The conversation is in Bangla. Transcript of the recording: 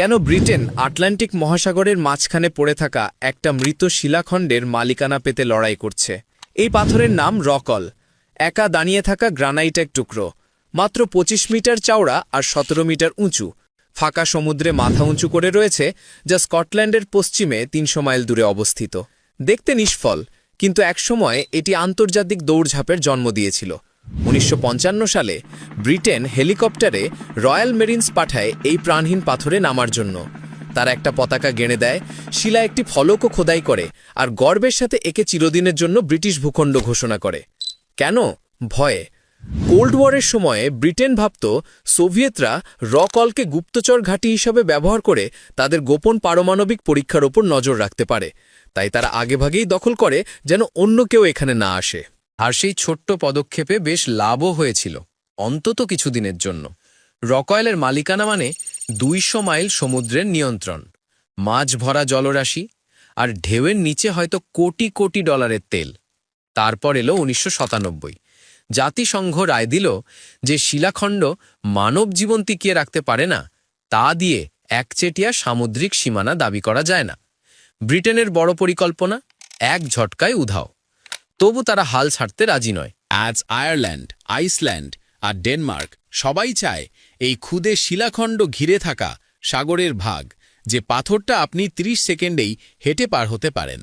কেন ব্রিটেন আটলান্টিক মহাসাগরের মাঝখানে পড়ে থাকা একটা মৃত শিলাখণ্ডের মালিকানা পেতে লড়াই করছে? এই পাথরের নাম রকল। একা দাঁড়িয়ে থাকা গ্রানাইট এক টুকরো, মাত্র ২৫ মিটার চওড়া আর ১৭ মিটার উঁচু, ফাঁকা সমুদ্রে মাথা উঁচু করে রয়েছে, যা স্কটল্যান্ডের পশ্চিমে ৩০০ মাইল দূরে অবস্থিত। দেখতে নিষ্ফল, কিন্তু একসময় এটি আন্তর্জাতিক দৌড়ঝাঁপের জন্ম দিয়েছিল। ১৯৫৫ সালে ব্রিটেন হেলিকপ্টারে রয়্যাল মেরিনস পাঠায় এই প্রাণহীন পাথরে নামার জন্য। তারা একটা পতাকা গেঁড়ে দেয়, শিলা একটি ফলকও খোদাই করে, আর গর্বের সাথে একে চিরদিনের জন্য ব্রিটিশ ভূখণ্ড ঘোষণা করে। কেন? ভয়ে। কোল্ড ওয়ারের সময়ে ব্রিটেন ভাবত সোভিয়েতরা রকলকে গুপ্তচর ঘাঁটি হিসাবে ব্যবহার করে তাদের গোপন পারমাণবিক পরীক্ষার ওপর নজর রাখতে পারে। তাই তারা আগেভাগেই দখল করে যেন অন্য কেউ এখানে না আসে। আর সেই ছোট্ট পদক্ষেপে বেশ লাভও হয়েছিল, অন্তত কিছুদিনের জন্য। রকয়েলের মালিকানা মানে ২০০ মাইল সমুদ্রের নিয়ন্ত্রণ, মাছ ভরা জলরাশি, আর ঢেউয়ের নিচে হয়তো কোটি কোটি ডলারের তেল। তারপর এলো ১৯৯৭। জাতিসংঘ রায় দিল যে শিলাখণ্ড মানব জীবন টিকিয়ে রাখতে পারে না, তা দিয়ে একচেটিয়া সামুদ্রিক সীমানা দাবি করা যায় না। ব্রিটেনের বড় পরিকল্পনা এক ঝটকায় উধাও। তবু তারা হাল ছাড়তে রাজি নয়। আজ আয়ারল্যান্ড, আইসল্যান্ড আর ডেনমার্ক সবাই চায় এই ক্ষুদে শিলাখণ্ড ঘিরে থাকা সাগরের ভাগ, যে পাথরটা আপনি ৩০ সেকেন্ডেই হেঁটে পার হতে পারেন।